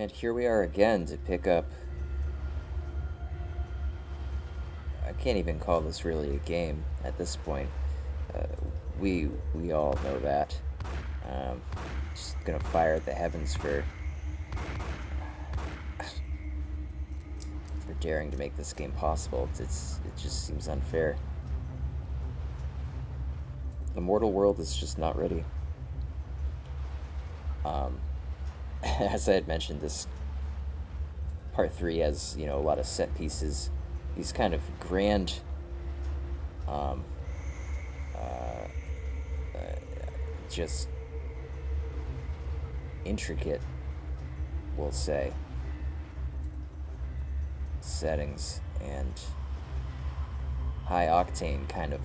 And here we are again to pick up... I can't even call this really a game at this point. We all know that. Just gonna fire at the heavens for daring to make this game possible. It just seems unfair. The mortal world is just not ready. As I had mentioned, this part 3 has, a lot of set pieces, these kind of grand, just intricate, we'll say, settings and high octane kind of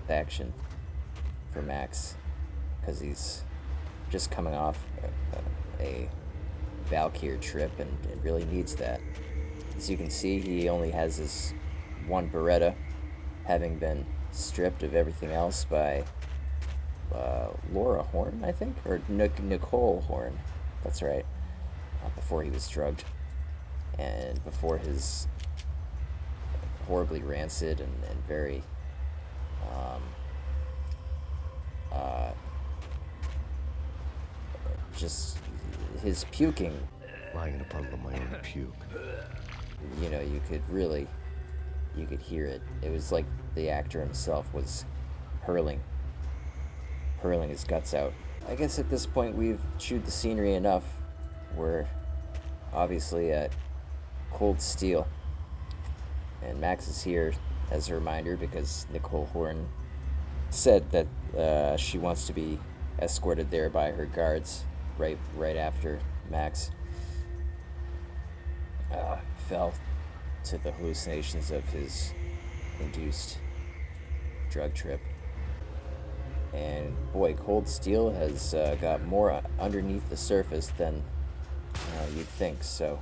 action for Max, because he's just coming off a Valkyrie trip and really needs that. As you can see, he only has his one Beretta, having been stripped of everything else by Laura Horn, I think, or Nicole Horn. That's right. Before he was drugged, and before his horribly rancid and very just his puking. Lying in a puddle of my own puke. You could hear it. It was like the actor himself was hurling his guts out. I guess at this point we've chewed the scenery enough. We're obviously at Cold Steel, and Max is here as a reminder because Nicole Horn said that she wants to be escorted there by her guards right after Max fell to the hallucinations of his induced drug trip. And boy, Cold Steel has got more underneath the surface than you'd think. So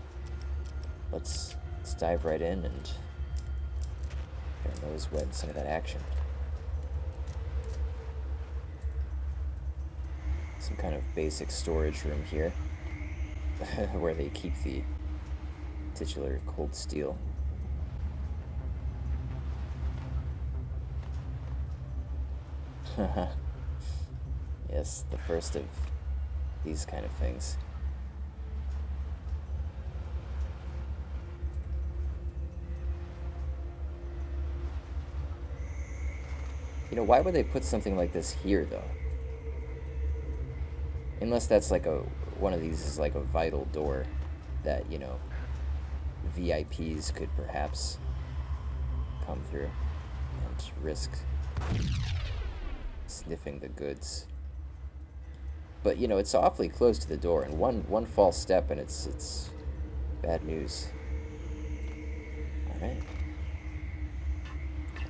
let's dive right in and get our nose wet in some of that action. Some kind of basic storage room here where they keep the titular Cold Steel. Yes, the first of these kind of things. Why would they put something like this here, though? Unless that's like one of these is like a vital door that, VIPs could perhaps come through and risk sniffing the goods. But, it's awfully close to the door, and one false step and it's bad news. Alright.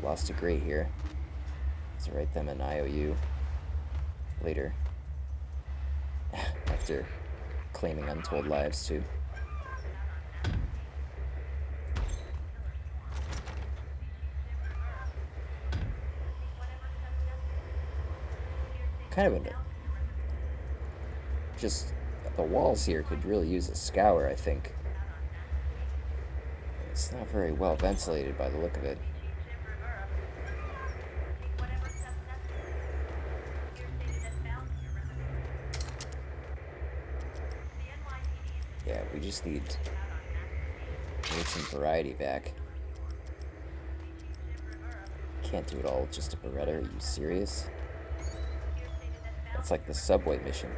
Lost a great here. Let's write them an IOU later. After claiming untold lives, too. Kind of just the walls here could really use a scour, I think. It's not very well ventilated by the look of it. Yeah, we just need some variety back. Can't do it all with just a Beretta, are you serious? That's like the subway mission.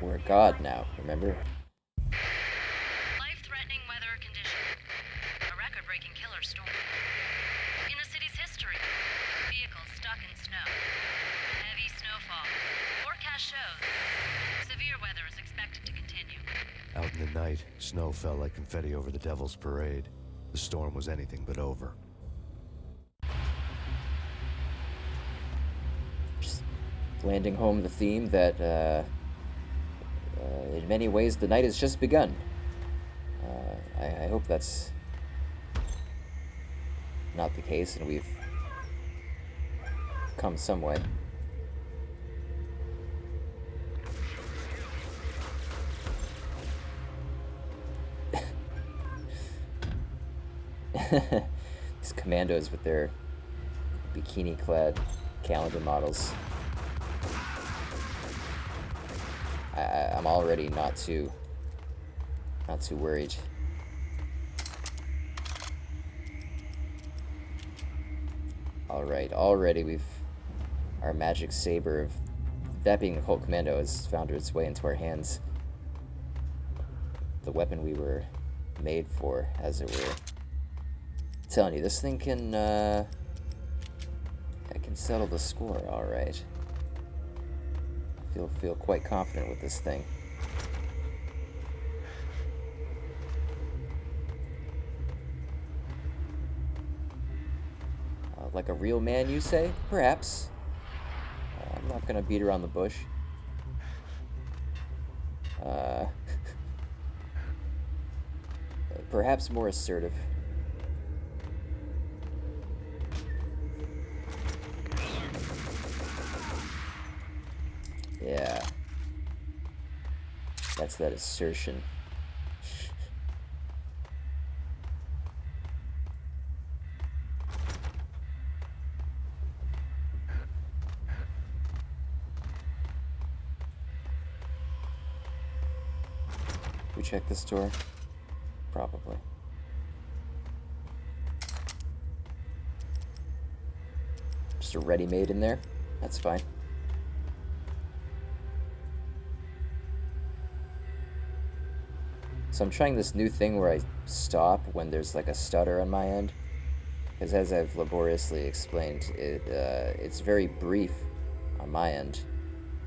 We're a god now, remember? Life-threatening weather condition. A record-breaking killer storm. In the city's history. Vehicles stuck in snow. Heavy snowfall. Forecast shows severe weather is expected to continue. Out in the night, snow fell like confetti over the Devil's Parade. The storm was anything but over. Landing home the theme that, in many ways, the night has just begun. I hope that's not the case, and we've come some way. These commandos with their bikini-clad calendar models. I'm already not too worried. Alright, already our magic saber of that being the Colt Commando has found its way into our hands. The weapon we were made for, as it were. I'm telling you, this thing can settle the score, alright. Feel quite confident with this thing. Like a real man, you say? Perhaps. I'm not gonna beat around the bush. Perhaps more assertive. Yeah. That's that assertion. We check this door? Probably. Just a ready-made in there? That's fine. So I'm trying this new thing where I stop when there's like a stutter on my end. Because as I've laboriously explained, it's very brief on my end,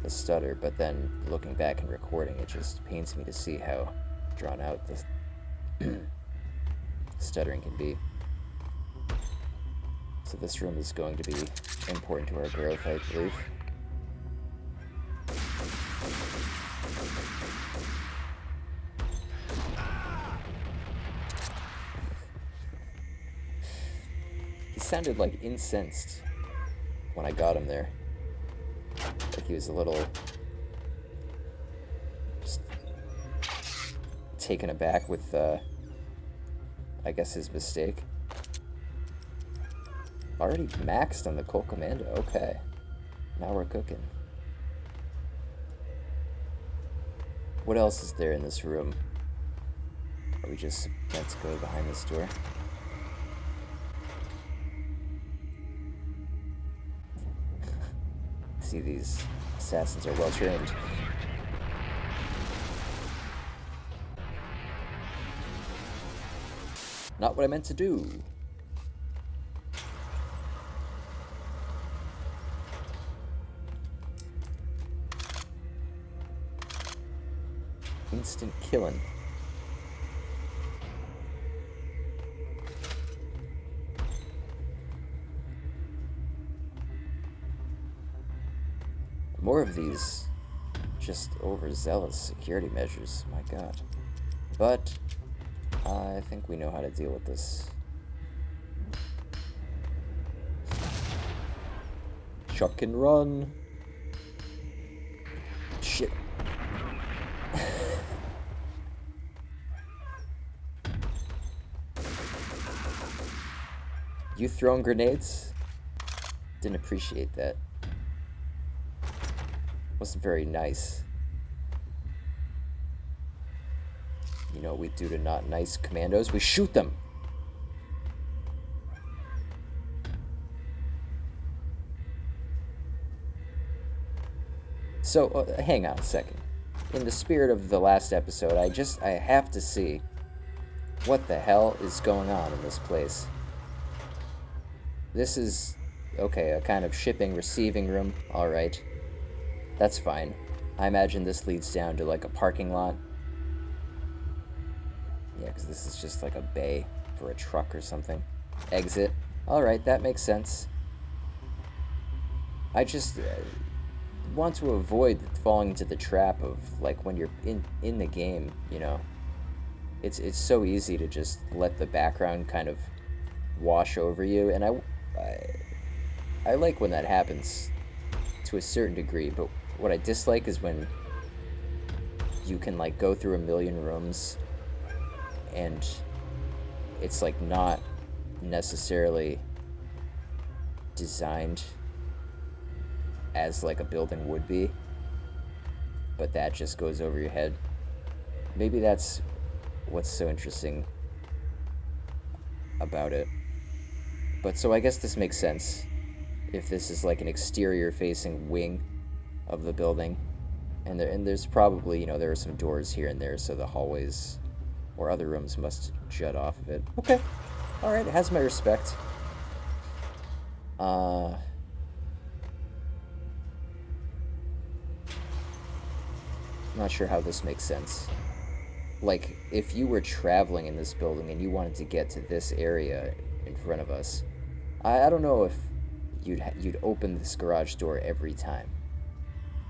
the stutter, but then looking back and recording, it just pains me to see how drawn out the stuttering can be. So this room is going to be important to our growth, I believe. He sounded like incensed when I got him there. Like he was a little just taken aback with, I guess, his mistake. Already maxed on the Colt Commando. Okay. Now we're cooking. What else is there in this room? Are we just meant to go behind this door? See, these assassins are well trained. Not what I meant to do. Instant killing. More of these just overzealous security measures, my god. But I think we know how to deal with this. Chuck and run. Shit. You throwing grenades? Didn't appreciate that. Wasn't very nice. You know what we do to not nice commandos? We shoot them! So, hang on a second. In the spirit of the last episode, I have to see what the hell is going on in this place. This is, okay, a kind of shipping, receiving room. Alright. That's fine. I imagine this leads down to like a parking lot. Yeah, because this is just like a bay for a truck or something. Exit. Alright, that makes sense. I just want to avoid falling into the trap of like when you're in the game, you know. It's so easy to just let the background kind of wash over you, and I like when that happens to a certain degree, but what I dislike is when you can like go through a million rooms and it's like not necessarily designed as like a building would be, but that just goes over your head. Maybe that's what's so interesting about it. But so I guess this makes sense if this is like an exterior facing wing of the building, and there's probably, there are some doors here and there, so the hallways or other rooms must jut off of it. Okay. All right, it has my respect. I'm not sure how this makes sense. Like, if you were traveling in this building and you wanted to get to this area in front of us, I don't know if you'd open this garage door every time.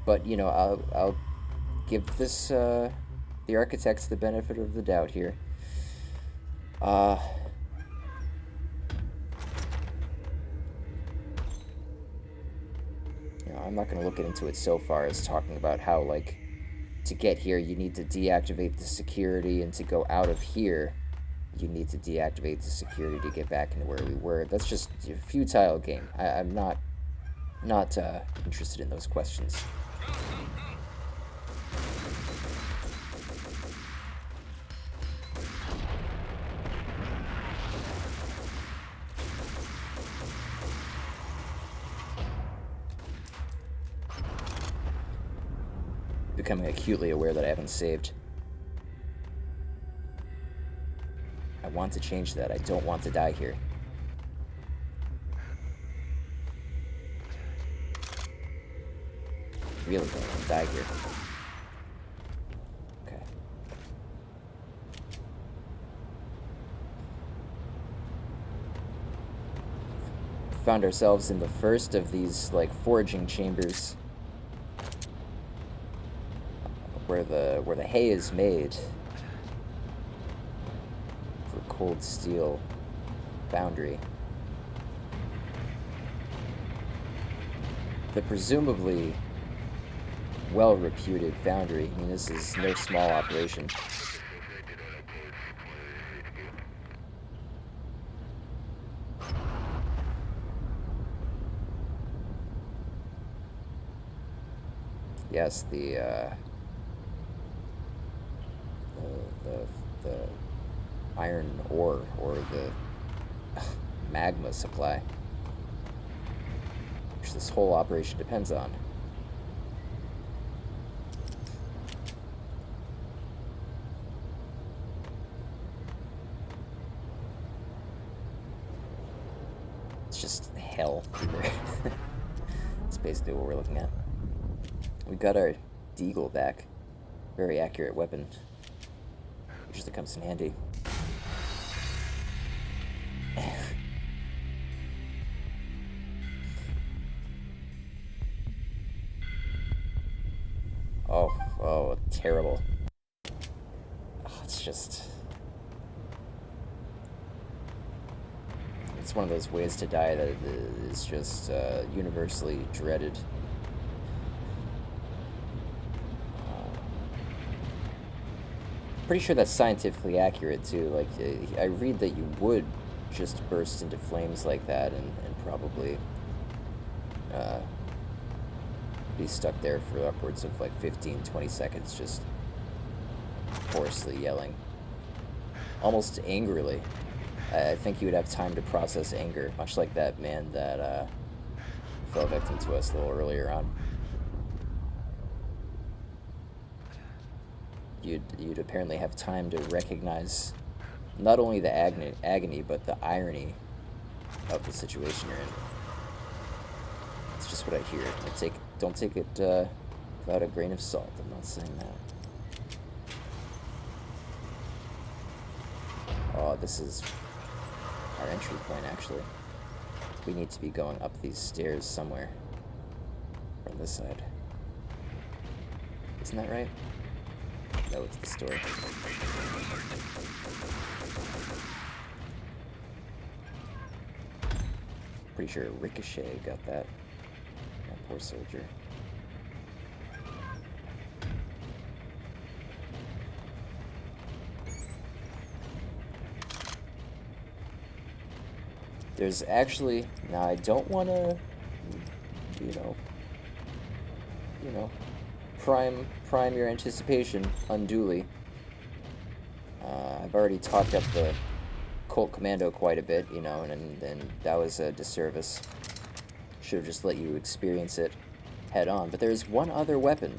But, I'll give this, the architects the benefit of the doubt here. I'm not going to look into it so far as talking about how, like, to get here, you need to deactivate the security, and to go out of here, you need to deactivate the security to get back into where we were. That's just a futile game. I'm not interested in those questions. Becoming acutely aware that I haven't saved. I want to change that. I don't want to die here. Really don't want to die here. Okay. Found ourselves in the first of these, like, foraging chambers where the hay is made for cold steel foundry. The presumably well-reputed foundry. I mean, this is no small operation. Yes, the iron ore, or the magma supply, which this whole operation depends on. It's just hell in there. That's basically what we're looking at. We got our deagle back. Very accurate weapon. Usually comes in handy. Oh, terrible. Oh, it's just... It's one of those ways to die that is just universally dreaded. Pretty sure that's scientifically accurate too. Like, I read that you would just burst into flames like that and probably be stuck there for upwards of like 15-20 seconds, just hoarsely yelling, almost angrily. I think you would have time to process anger, much like that man that fell victim to us a little earlier on. You'd apparently have time to recognize not only the agony, but the irony of the situation you're in. It's just what I hear. Don't take it without a grain of salt. I'm not saying that. Oh, this is our entry point, actually. We need to be going up these stairs somewhere. From this side. Isn't that right? No, it's the story. Pretty sure Ricochet got that. That poor soldier. There's actually, now I don't want to, you know, prime your anticipation unduly. I've already talked up the Colt Commando quite a bit, you know, and that was a disservice. Should have just let you experience it head on. But there's one other weapon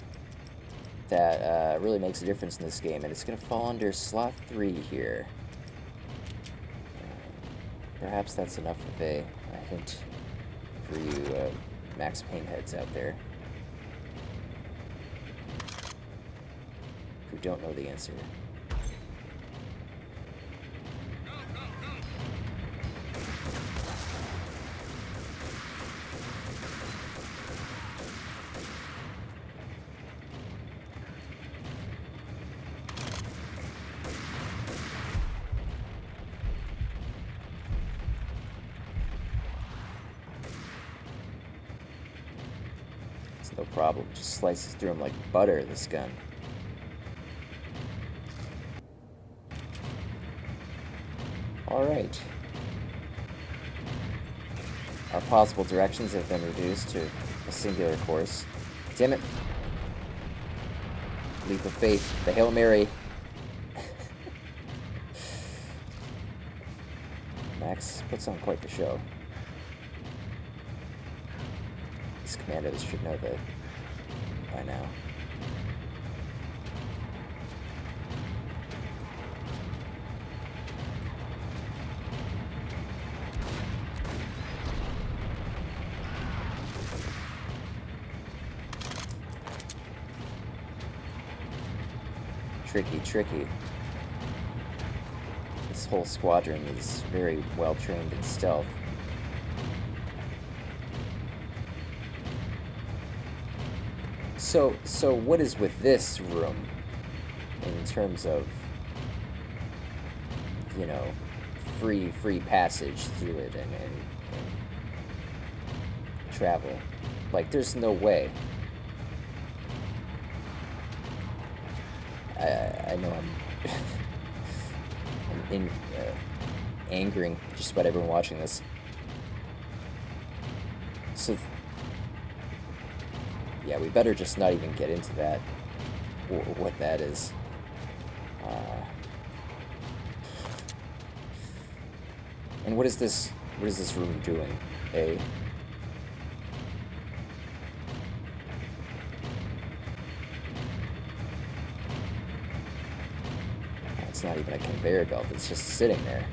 that really makes a difference in this game, and it's going to fall under slot 3 here. Perhaps that's enough of a hint for you Max Payne heads out there who don't know the answer. No problem. Just slices through them like butter, this gun. Alright. Our possible directions have been reduced to a singular course. Damn it. Leap of faith. The Hail Mary. Max puts on quite the show. These commandos should know that by now. Tricky. This whole squadron is very well trained in stealth. So what is with this room in terms of, you know, free passage through it and travel? Like, there's no way. I know I'm angering just about everyone watching this. So yeah, we better just not even get into that, what that is. And what is this room doing, eh? It's not even a conveyor belt, it's just sitting there.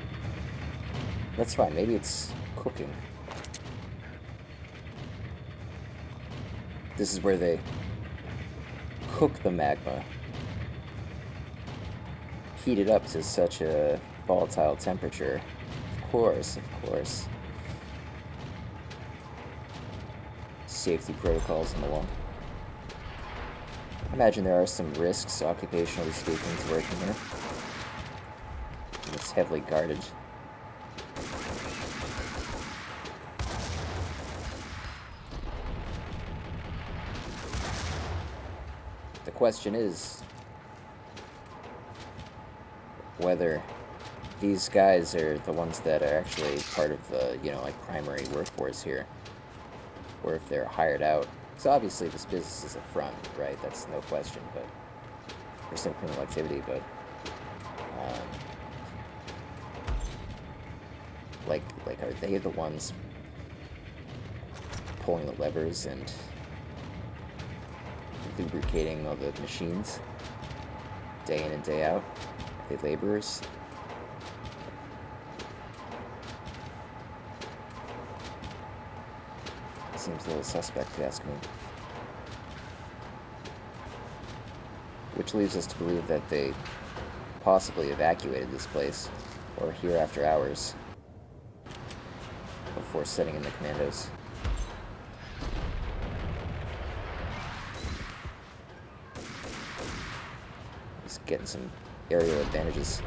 That's fine, maybe it's cooking. This is where they cook the magma. Heat it up to such a volatile temperature. Of course. Safety protocols and the wall. I imagine there are some risks, occupationally speaking, to working here. And it's heavily guarded. The question is whether these guys are the ones that are actually part of the, you know, like, primary workforce here, or if they're hired out. So obviously this business is a front, right? That's no question, but there's some criminal activity, but like are they the ones pulling the levers and lubricating all the machines day in and day out? Are they laborers? Seems a little suspect, if you ask me. Which leads us to believe that they possibly evacuated this place, or here after hours, before setting in the commandos. Just getting some aerial advantages.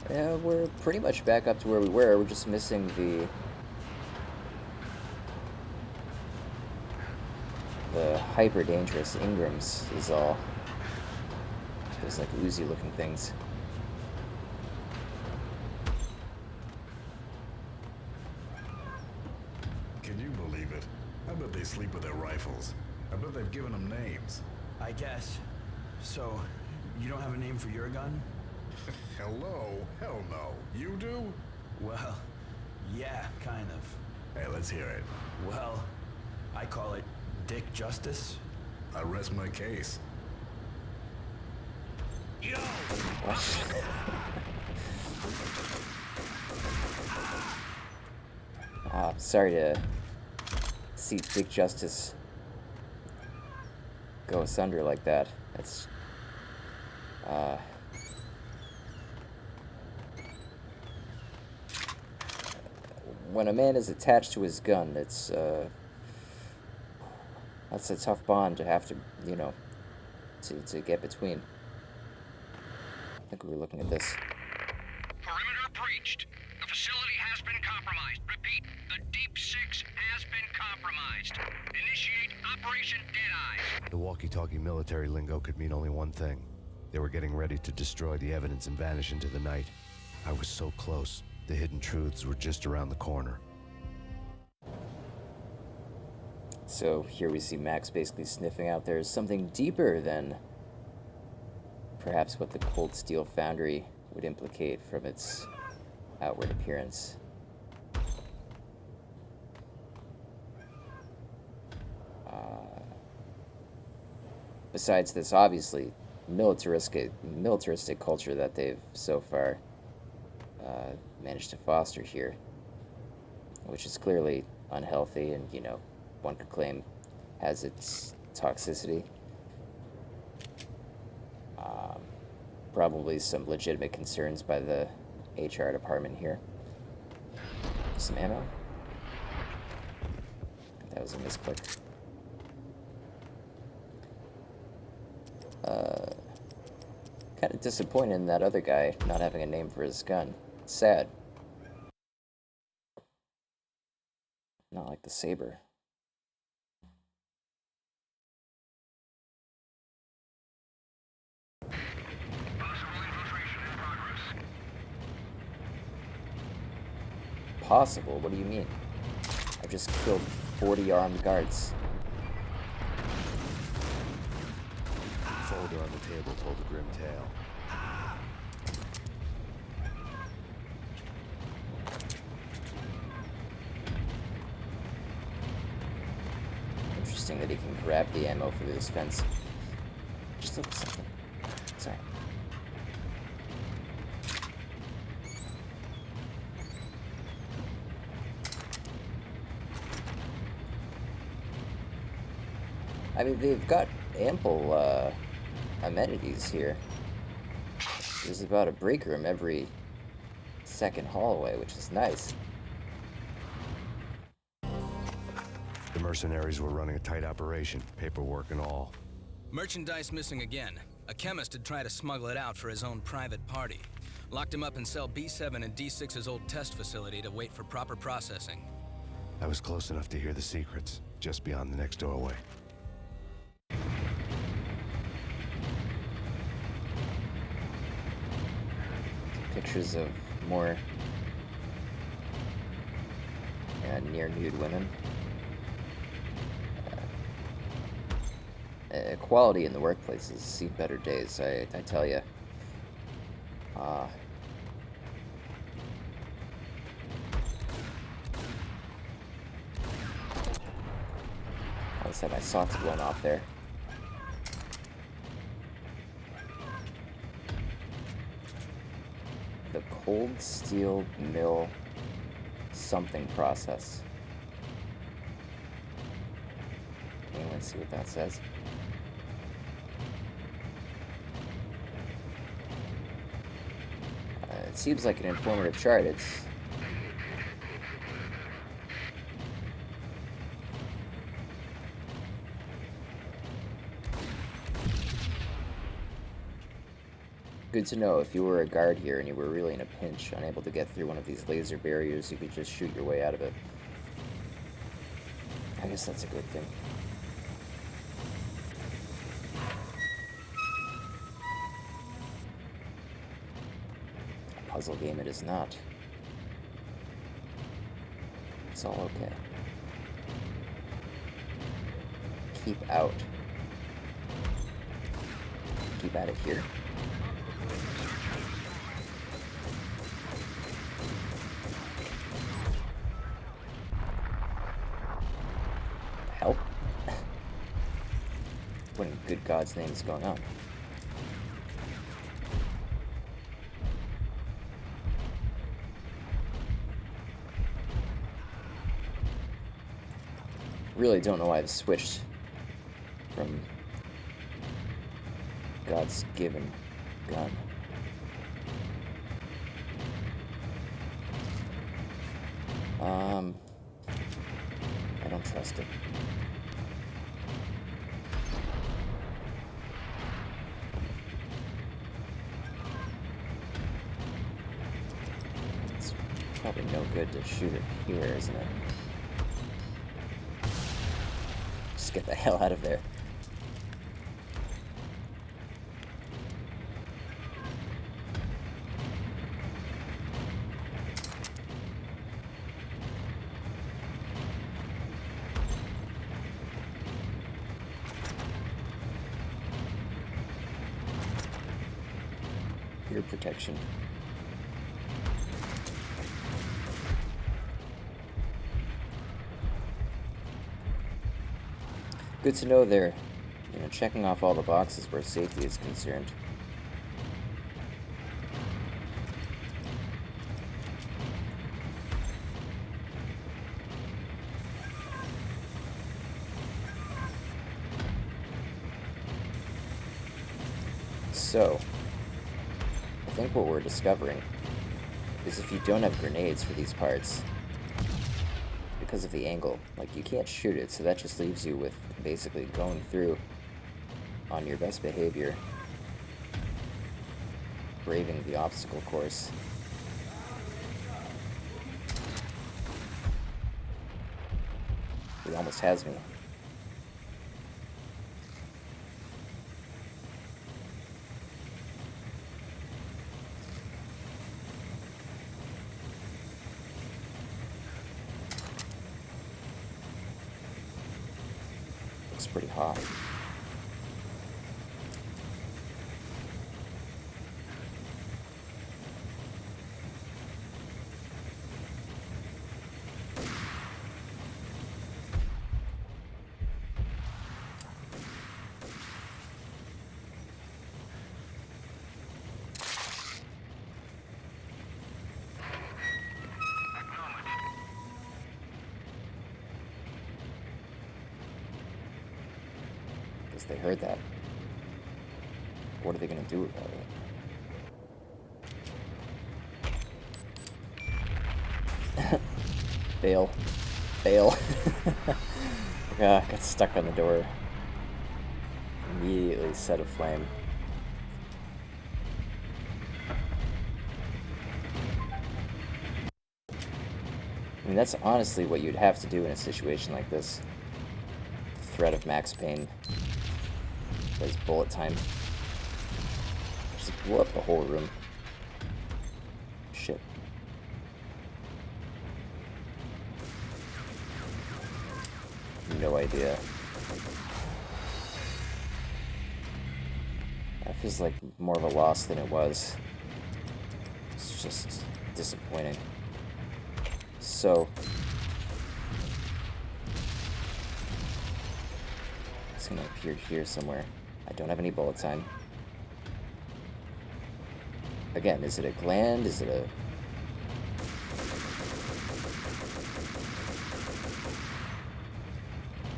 Yeah, we're pretty much back up to where we were. We're just missing the the hyper dangerous Ingrams is all. Those like Uzi looking things. Can you believe it? I bet they sleep with their rifles. I bet they've given them names. I guess. So, you don't have a name for your gun? Hello? Hell no. You do? Well, yeah, kind of. Hey, let's hear it. Well, I call it Dick Justice. I rest my case. Yo! Sorry to see Dick Justice go asunder like that. It's when a man is attached to his gun, it's that's a tough bond to have to, you know, to get between. I think we were looking at this. Perimeter breached. The facility has been compromised. Repeat, the Deep Six has been compromised. Initiate Operation Deadeyes. The walkie-talkie military lingo could mean only one thing. They were getting ready to destroy the evidence and vanish into the night. I was so close. The hidden truths were just around the corner. So here we see Max basically sniffing out there's something deeper than perhaps what the Cold Steel Foundry would implicate from its outward appearance. Besides this, obviously, militaristic culture that they've so far managed to foster here, which is clearly unhealthy and, you know, one could claim has its toxicity. Probably some legitimate concerns by the HR department here. Some ammo? That was a misclick. Kind of disappointed in that other guy not having a name for his gun. It's sad. Not like the Saber. Possible? What do you mean? I've just killed 40 armed guards. The folder on the table told a grim tale. Interesting that he can grab the ammo for this fence. Just look at something. Sorry. I mean, they've got ample amenities here. There's about a break room every second hallway, which is nice. The mercenaries were running a tight operation, paperwork and all. Merchandise missing again. A chemist had tried to smuggle it out for his own private party. Locked him up in cell B7 and D6's old test facility to wait for proper processing. I was close enough to hear the secrets, just beyond the next doorway. Pictures of more near-nude women. Equality in the workplace has seen better days, I tell you. I just had my socks blown off there. The cold steel mill something process. Okay, let's see what that says. It seems like an informative chart. It's good to know if you were a guard here and you were really in a pinch, unable to get through one of these laser barriers, you could just shoot your way out of it. I guess that's a good thing. puzzle game it is not. It's all okay. Keep out. Keep out of here. Help? What in good God's name is going on? Really don't know why I've switched from God's given gun. I don't trust it. It's probably no good to shoot it here, isn't it? Just get the hell out of there. Ear protection. Good to know they're, checking off all the boxes where safety is concerned. So, I think what we're discovering is if you don't have grenades for these parts, because of the angle, like, you can't shoot it, so that just leaves you with basically going through on your best behavior, braving the obstacle course. He almost has me. Looks pretty hot. Guess they heard that. What are they gonna do about it? Bail. Bail. Got stuck on the door. Immediately set aflame. I mean, that's honestly what you'd have to do in a situation like this. The threat of Max Payne. There's bullet time. Just blow up the whole room. Shit. No idea. That feels like more of a loss than it was. It's just disappointing. So, it's gonna appear here somewhere. I don't have any bullet time. Again, is it a gland? Is it a...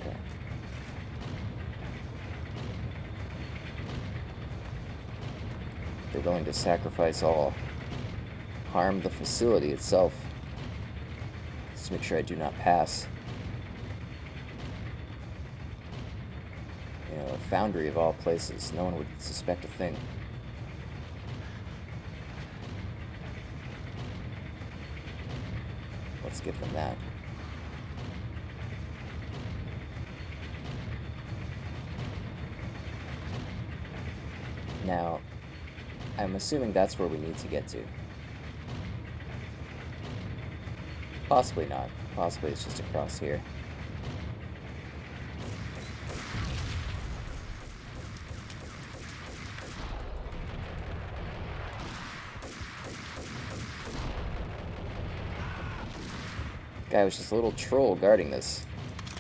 Okay. They're willing to sacrifice all. Harm the facility itself. Just to make sure I do not pass. A foundry of all places. No one would suspect a thing. Let's give them that. Now, I'm assuming that's where we need to get to. Possibly not. Possibly it's just across here. Guy was just a little troll guarding this.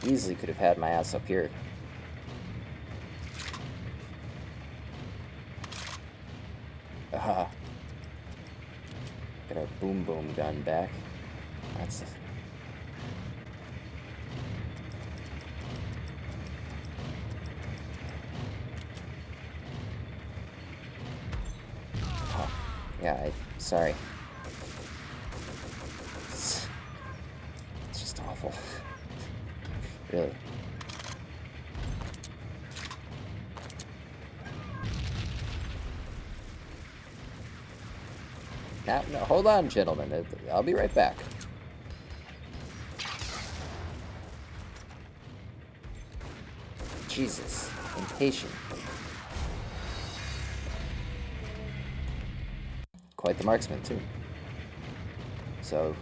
Easily could have had my ass up here. Aha. Get our boom boom gun back. That's... Oh, yeah, sorry. It's just awful. Really. Now, no, hold on, gentlemen. I'll be right back. Jesus, impatient. Quite the marksman, too. So,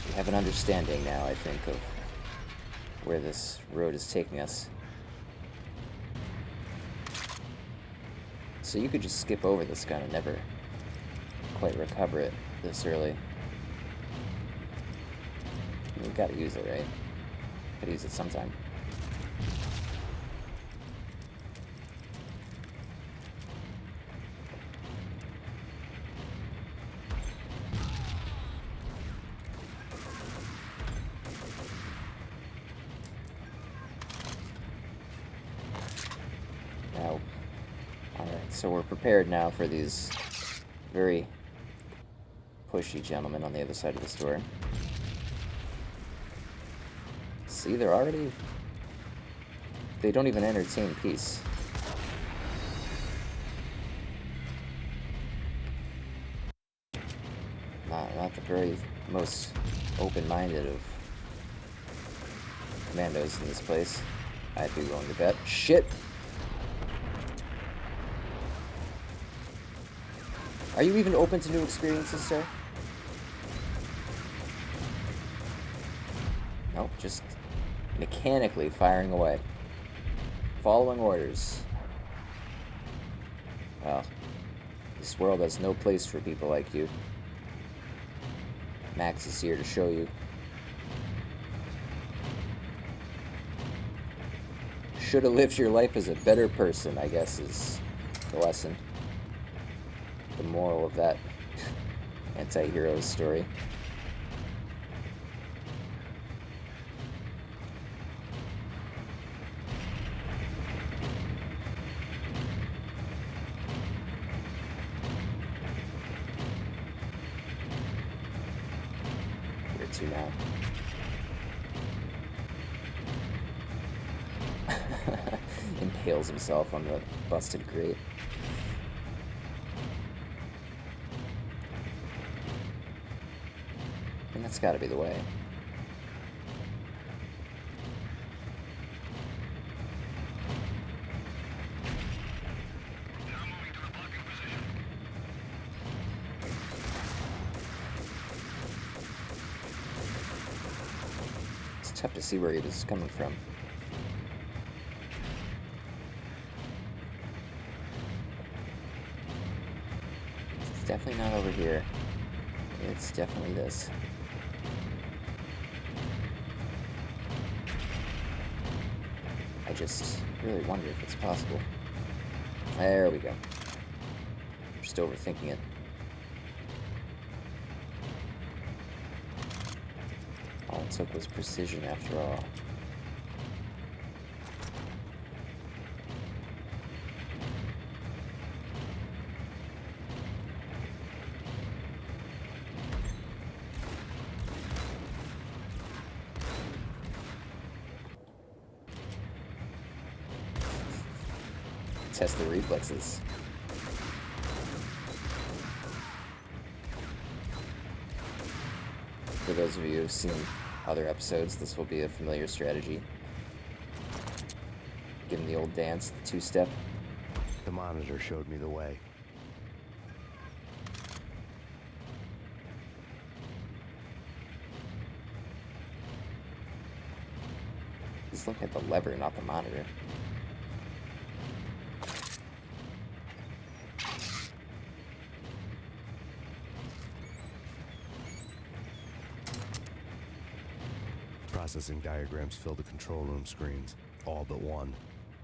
we have an understanding now, I think, of where this road is taking us. So you could just skip over this gun and never quite recover it this early. You've got to use it, right? Gotta use it sometime. Now, alright, so we're prepared now for these very pushy gentlemen on the other side of this door. See, they're already... They don't even entertain peace. Not the very most open-minded of commandos in this place. I'd be willing to bet. Shit! Are you even open to new experiences, sir? Nope, just mechanically firing away. Following orders. Well, this world has no place for people like you. Max is here to show you. Should have lived your life as a better person, I guess, is the lesson. The moral of that anti-hero's story. Where to now? Impales himself on the busted grate. And that's gotta be the way. Now moving to the blocking position. It's tough to see where he was coming from. It's definitely not over here. It's definitely this. I just really wonder if it's possible. There we go. Just overthinking it. All it took was precision after all. Test the reflexes. For those of you who've seen other episodes, this will be a familiar strategy. Give him the old dance, the two-step. The monitor showed me the way. Just look at the lever, not the monitor. Processing diagrams fill the control room screens, all but one.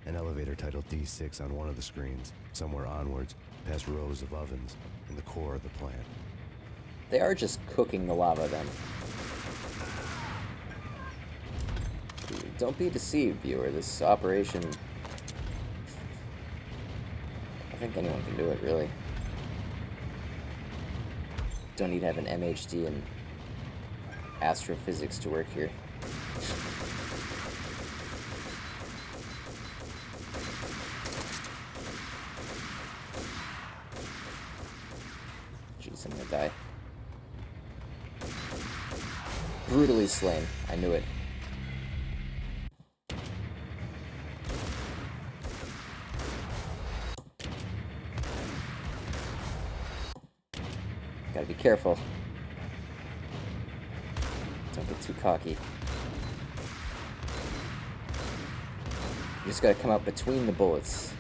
An elevator titled D6 on one of the screens, somewhere onwards, past rows of ovens, in the core of the plant. They are just cooking the lava then. Don't be deceived, viewer. This operation... I think anyone can do it, really. Don't need to have an MHD in astrophysics to work here. Jeez, I'm gonna die. Brutally slain. I knew it. Gotta be careful. Don't get too cocky. You just gotta come out between the bullets.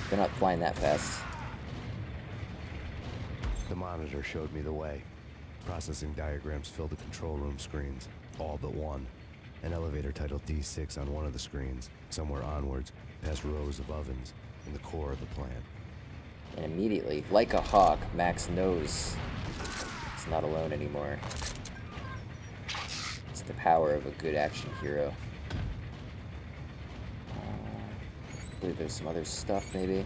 They're not flying that fast. The monitor showed me the way. Processing diagrams fill the control room screens, all but one. An elevator titled D6 on one of the screens, somewhere onwards, past rows of ovens, in the core of the plant. And immediately, like a hawk, Max knows he's not alone anymore. It's the power of a good action hero. I believe there's some other stuff, maybe.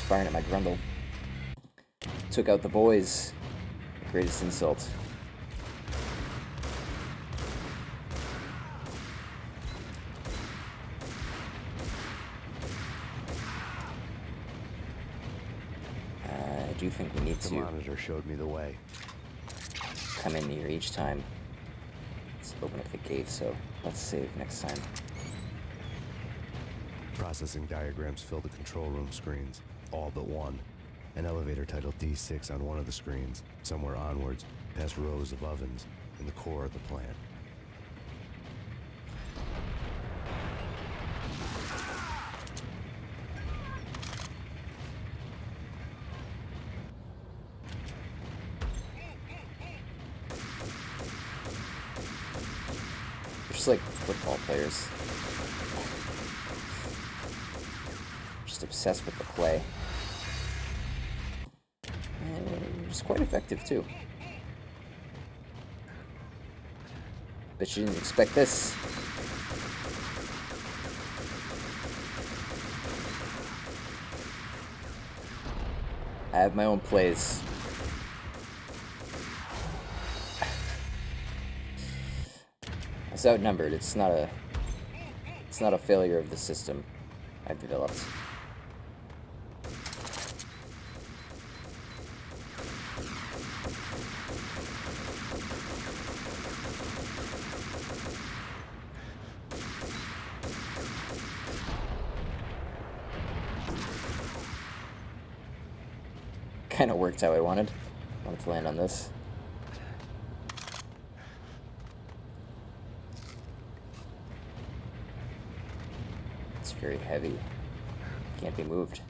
Firing at my grundle. Took out the boys. Greatest insult. I do think we need to... The monitor showed me the way. Come in here each time. Let's open up the gate, so let's save next time. Processing diagrams fill the control room screens, all but one. An elevator titled D6 on one of the screens, somewhere onwards, past rows of ovens, in the core of the plant. They're just like football players. Just obsessed with the play. And it's quite effective too. Bet you didn't expect this. I have my own plays. I was outnumbered. It's not a failure of the system I've developed. Kind of worked how I wanted. I wanted to land on this. It's very heavy. Can't be moved.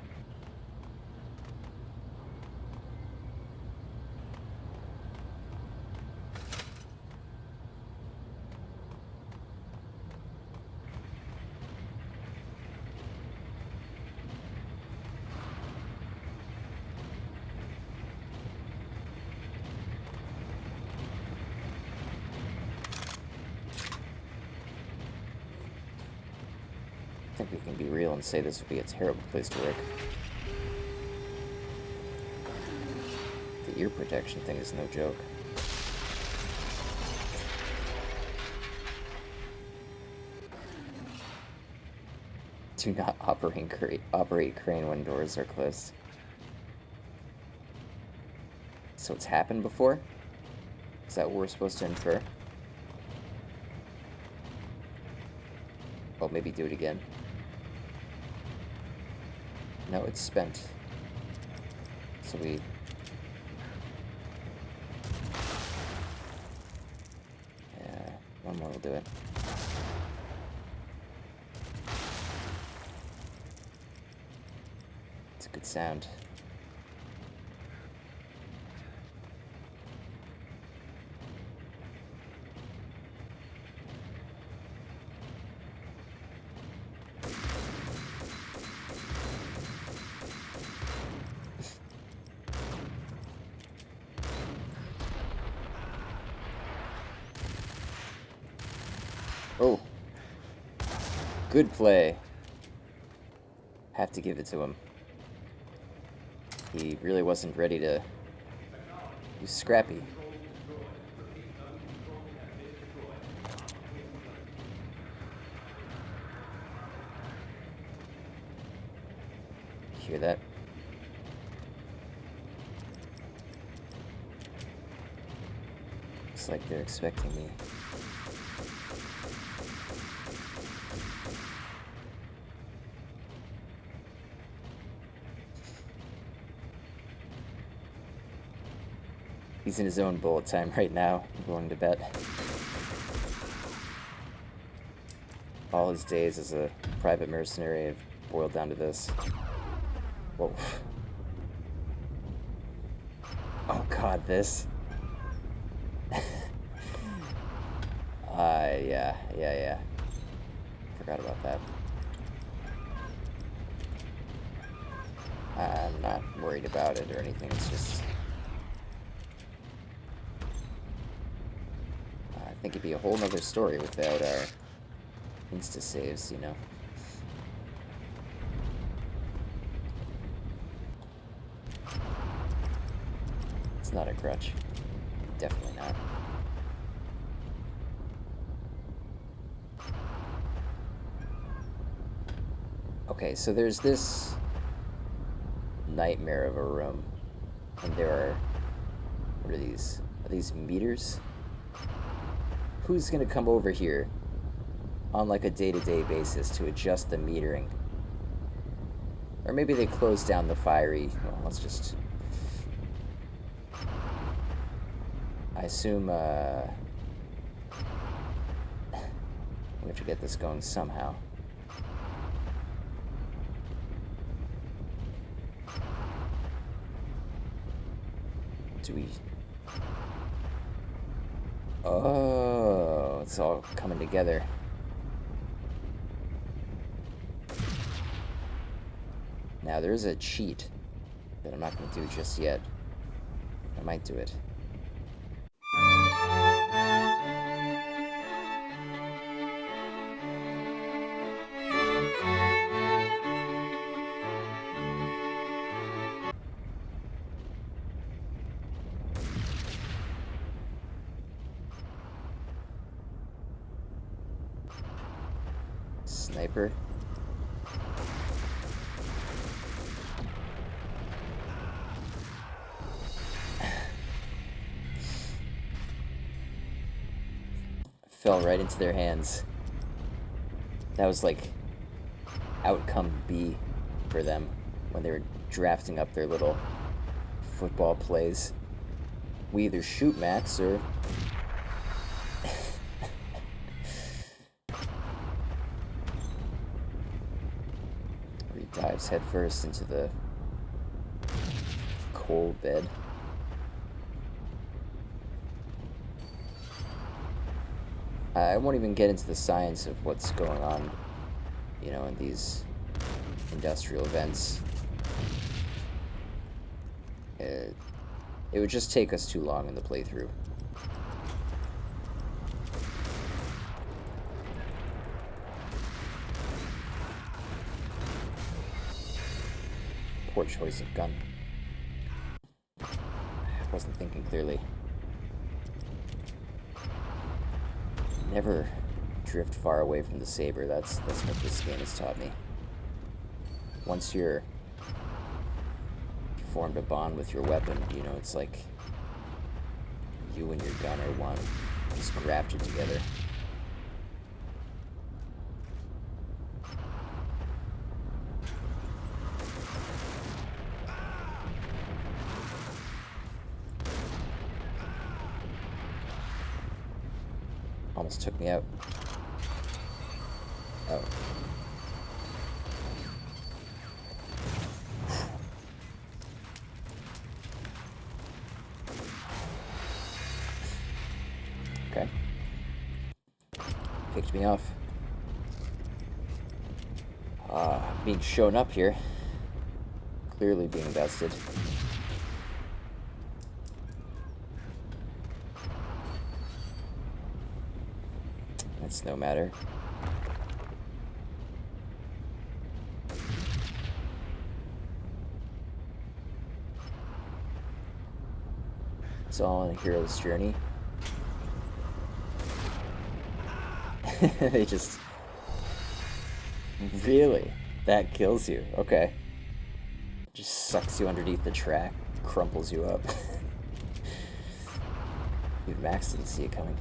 I think we can be real and say this would be a terrible place to work. The ear protection thing is no joke. Do not operate crane when doors are closed. So it's happened before? Is that what we're supposed to infer? Well, maybe do it again. No, it's spent. So we... Yeah, one more will do it. It's a good sound. Oh, good play. Have to give it to him. He really wasn't ready to... He was scrappy. Hear that? Looks like they're expecting me. He's in his own bullet time right now, I'm willing to bet. All his days as a private mercenary have boiled down to this. Whoa. Oh god, this. Yeah. Forgot about that. I'm not worried about it or anything, it's just... I think it'd be a whole nother story without our insta-saves, you know. It's not a crutch. Definitely not. Okay, so there's this nightmare of a room, and there are... What are these? Are these meters? Who's gonna come over here on like a day-to-day basis to adjust the metering? Or maybe they close down the fiery... Well, let's just... I assume, we have to get this going somehow. Do we... Oh, it's all coming together. Now, there's a cheat that I'm not going to do just yet. I might do it. Sniper. Fell right into their hands. That was like outcome B for them when they were drafting up their little football plays. We either shoot Max or... He dives headfirst into the coal bed. I won't even get into the science of what's going on, you know, in these industrial events. It would just take us too long in the playthrough. Poor choice of gun. I wasn't thinking clearly. Never drift far away from the saber. That's what this game has taught me. Once you formed a bond with your weapon, you know, it's like you and your gunner want just grafted together. Almost took me out. Oh. Okay. Picked me off. Being shown up here. Clearly being bested. That's no matter. It's all on a hero's journey. They just... Really? That kills you. Okay. Just sucks you underneath the track, crumples you up. Dude, Max didn't see it coming.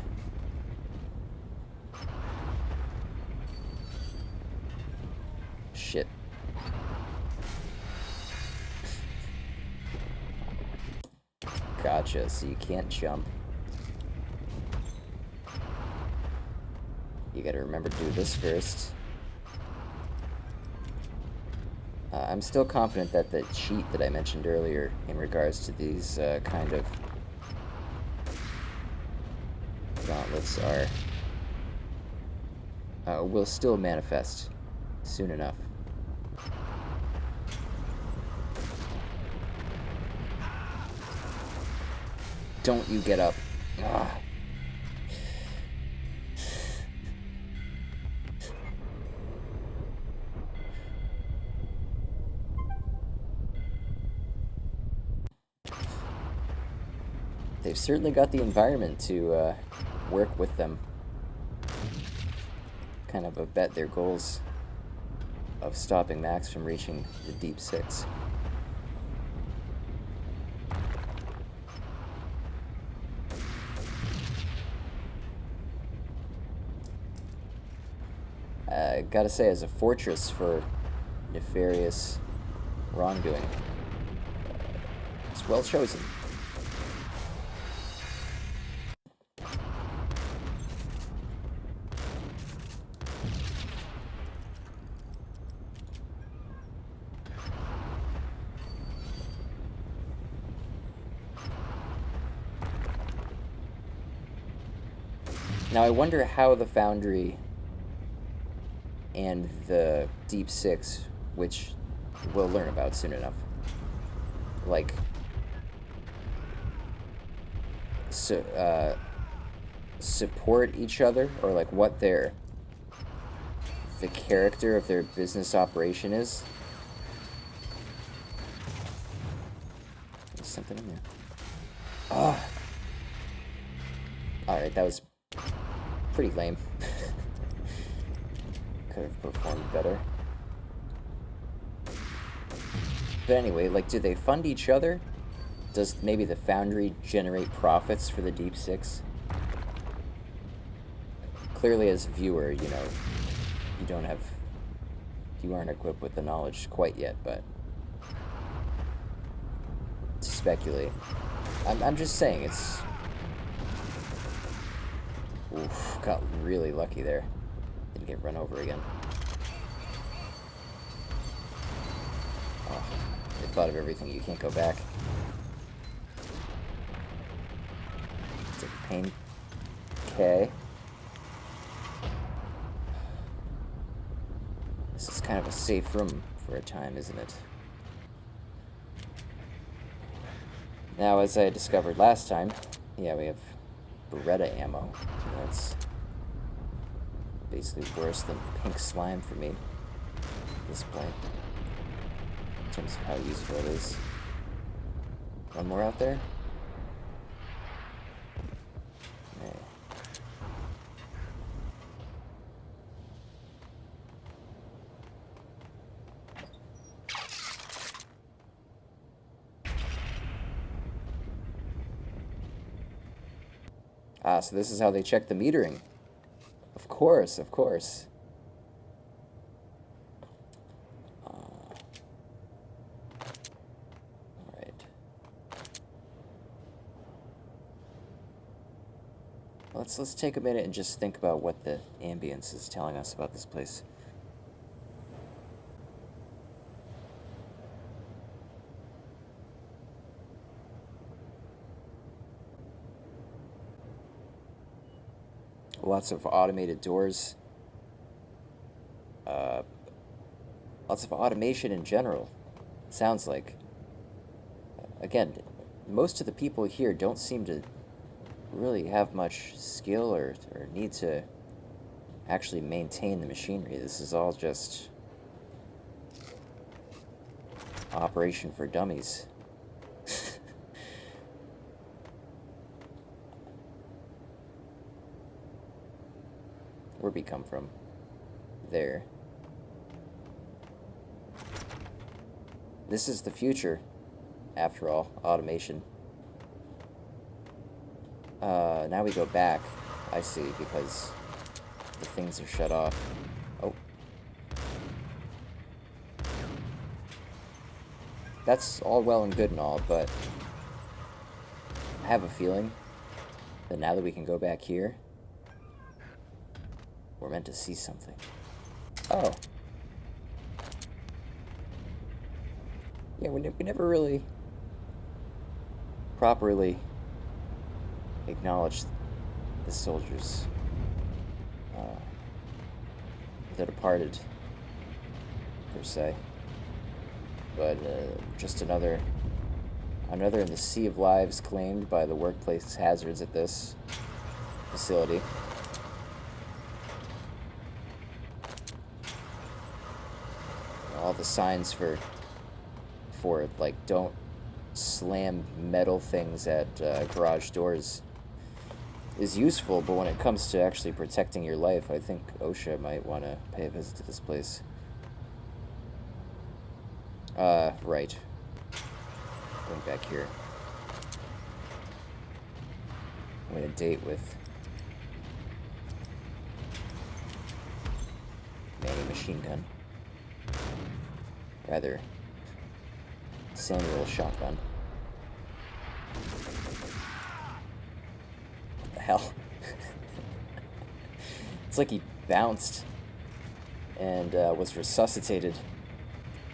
Shit. Gotcha, so you can't jump. You gotta remember to do this first. I'm still confident that the cheat that I mentioned earlier in regards to these kind of gauntlets will still manifest soon enough. Don't you get up. Ah. They've certainly got the environment to work with them. Kind of abet their goals of stopping Max from reaching the deep six. I gotta say, as a fortress for nefarious wrongdoing, it's well chosen. Now I wonder how the Foundry and the Deep Six, which we'll learn about soon enough, like, support each other, or like what the character of their business operation is. There's something in there. Ah. Alright, that was pretty lame. Could have performed better. But anyway, like, do they fund each other? Does maybe the Foundry generate profits for the Deep Six? Clearly, as a viewer, you know, you aren't equipped with the knowledge quite yet, but to speculate. I'm just saying, it's... Oof, got really lucky there. Didn't get run over again. Oh, I thought of everything. You can't go back. Take Payne. Okay. This is kind of a safe room for a time, isn't it? Now, as I discovered last time, yeah, we have Beretta ammo. That's basically worse than pink slime for me at this point, in terms of how useful it is. One more out there? Okay. Ah, so this is how they check the metering. Of course, of course. Alright. Let's take a minute and just think about what the ambience is telling us about this place. Lots of automated doors. Lots of automation in general. Sounds like. Again, most of the people here don't seem to really have much skill or need to actually maintain the machinery. This is all just operation for dummies. Where'd we come from? There. This is the future, after all, automation. Now we go back, I see, because the things are shut off. Oh. That's all well and good and all, but I have a feeling that now that we can go back here, we're meant to see something. Oh. Yeah, we never really properly acknowledged the soldiers that departed, per se. But just another in the sea of lives claimed by the workplace hazards at this facility. All the signs for like, don't slam metal things at garage doors is useful, but when it comes to actually protecting your life, I think OSHA might want to pay a visit to this place. Right. Going back here. I'm gonna date with Manny Machine Gun. Rather, Samuel Shotgun. What the hell? It's like he bounced and was resuscitated,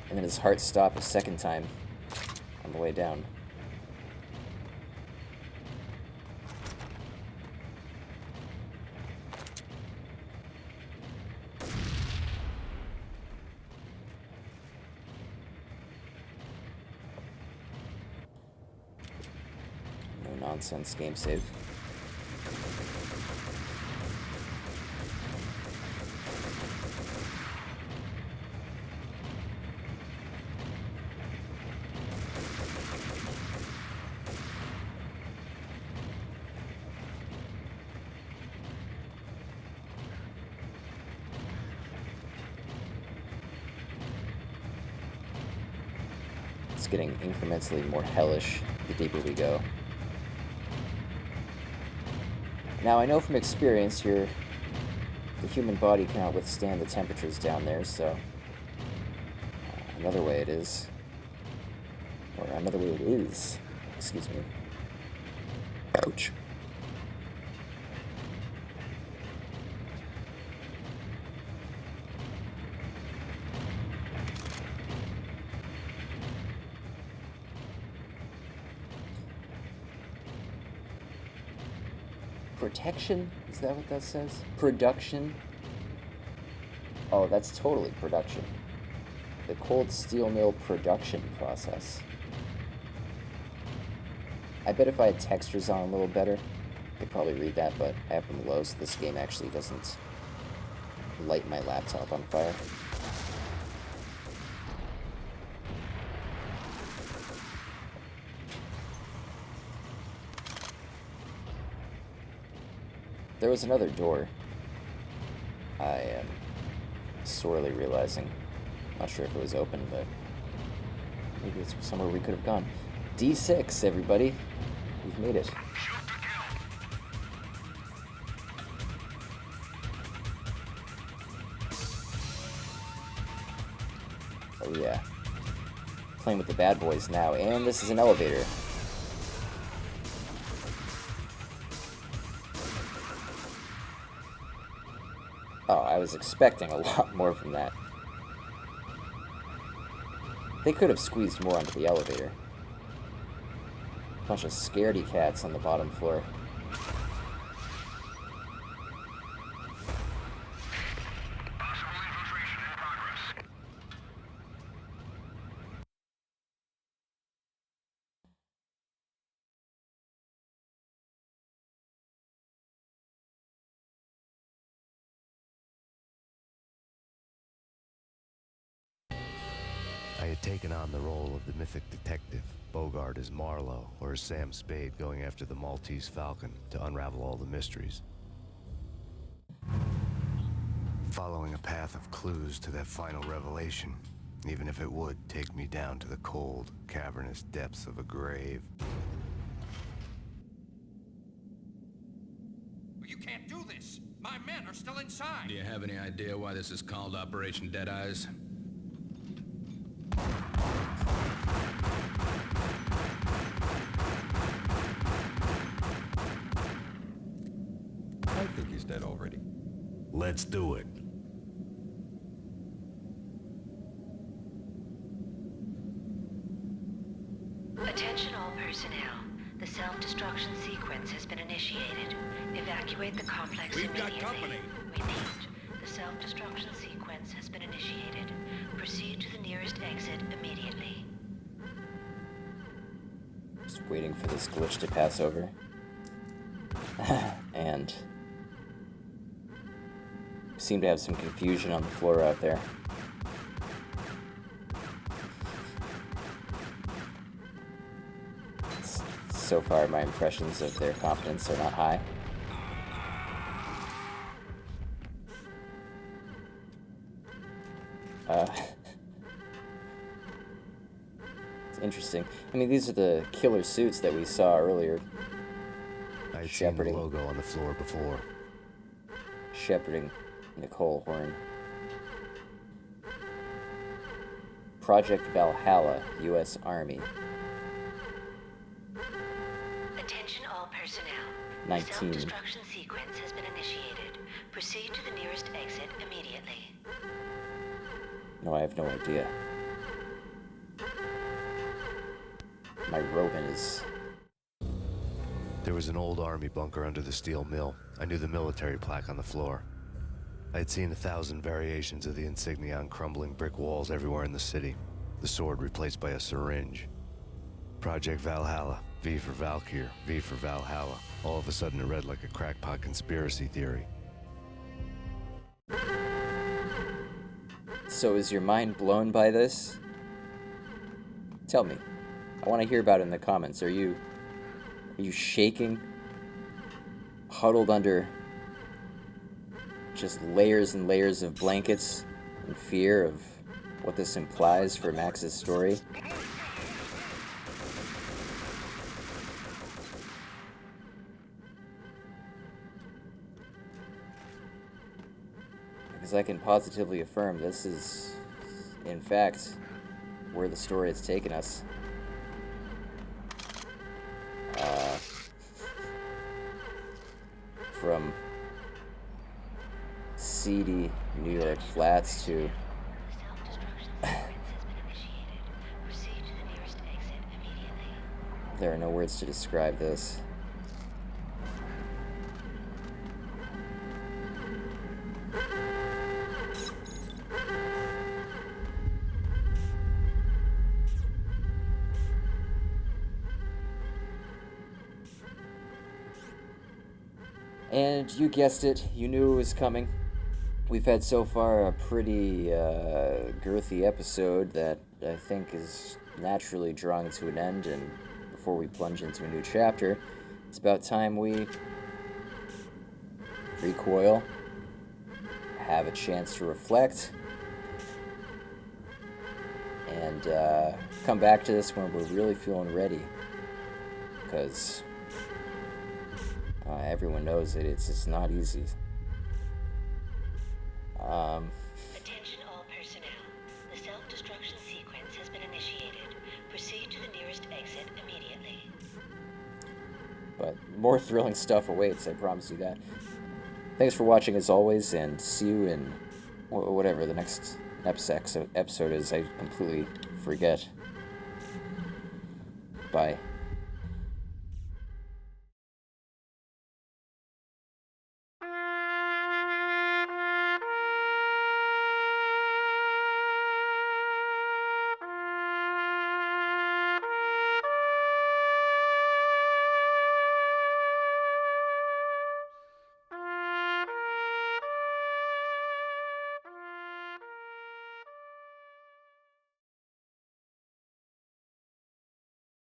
and then his heart stopped a second time on the way down. Nonsense game save. It's getting incrementally more hellish the deeper we go. Now, I know from experience the human body cannot withstand the temperatures down there, so another way it is, excuse me. Ouch. Protection? Is that what that says? Production? Oh, that's totally production. The cold steel mill production process. I bet if I had textures on a little better, I could probably read that, but I have them low, so this game actually doesn't light my laptop on fire. There was another door. I am sorely realizing. Not sure if it was open, but maybe it's somewhere we could have gone. D6, everybody. We've made it. Shoot to kill. Oh yeah. Playing with the bad boys now, and this is an elevator. Oh, I was expecting a lot more from that. They could have squeezed more onto the elevator. Bunch of scaredy cats on the bottom floor. Possible infiltration in progress. I had taken on the role of the mythic detective, Bogart as Marlowe, or as Sam Spade going after the Maltese Falcon to unravel all the mysteries. Following a path of clues to that final revelation, even if it would take me down to the cold, cavernous depths of a grave. You can't do this! My men are still inside! Do you have any idea why this is called Operation Deadeyes? I think he's dead already. Let's do it. Attention all personnel. The self-destruction sequence has been initiated. Evacuate the complex We've got immediately. company. Repeat. The self-destruction sequence has been initiated. Proceed to the nearest exit immediately. Just waiting for this glitch to pass over. And seem to have some confusion on the floor out there. So far, my impressions of their competence are not high. It's interesting. I mean, these are the killer suits that we saw earlier. I had seen the Shepherding. logo on the floor before. Shepherding Nicole Horn. Project Valhalla, U.S. Army. Attention all personnel. 19. The self-destruction sequence has been initiated. Proceed to the nearest exit immediately. No, I have no idea. My Roman is... There was an old army bunker under the steel mill. I knew the military plaque on the floor. I had seen 1,000 variations of the insignia on crumbling brick walls everywhere in the city. The sword replaced by a syringe. Project Valhalla, V for Valkyr, V for Valhalla. All of a sudden it read like a crackpot conspiracy theory. So is your mind blown by this? Tell me. I want to hear about it in the comments. Are you shaking? Huddled under just layers and layers of blankets in fear of what this implies for Max's story? Because I can positively affirm this is, in fact, where the story has taken us. From seedy New York flats to The self-destruction sequence has been initiated. Proceed to the nearest exit immediately. there are no words to describe this. And you guessed it, you knew it was coming. We've had so far a pretty girthy episode that I think is naturally drawing to an end, and before we plunge into a new chapter, it's about time we recoil, have a chance to reflect, and come back to this when we're really feeling ready, because everyone knows that it's just not easy. Attention all personnel. The self-destruction But more thrilling stuff awaits, I promise you that. Thanks for watching as always, and see you in whatever the next episode is. I completely forget. Bye.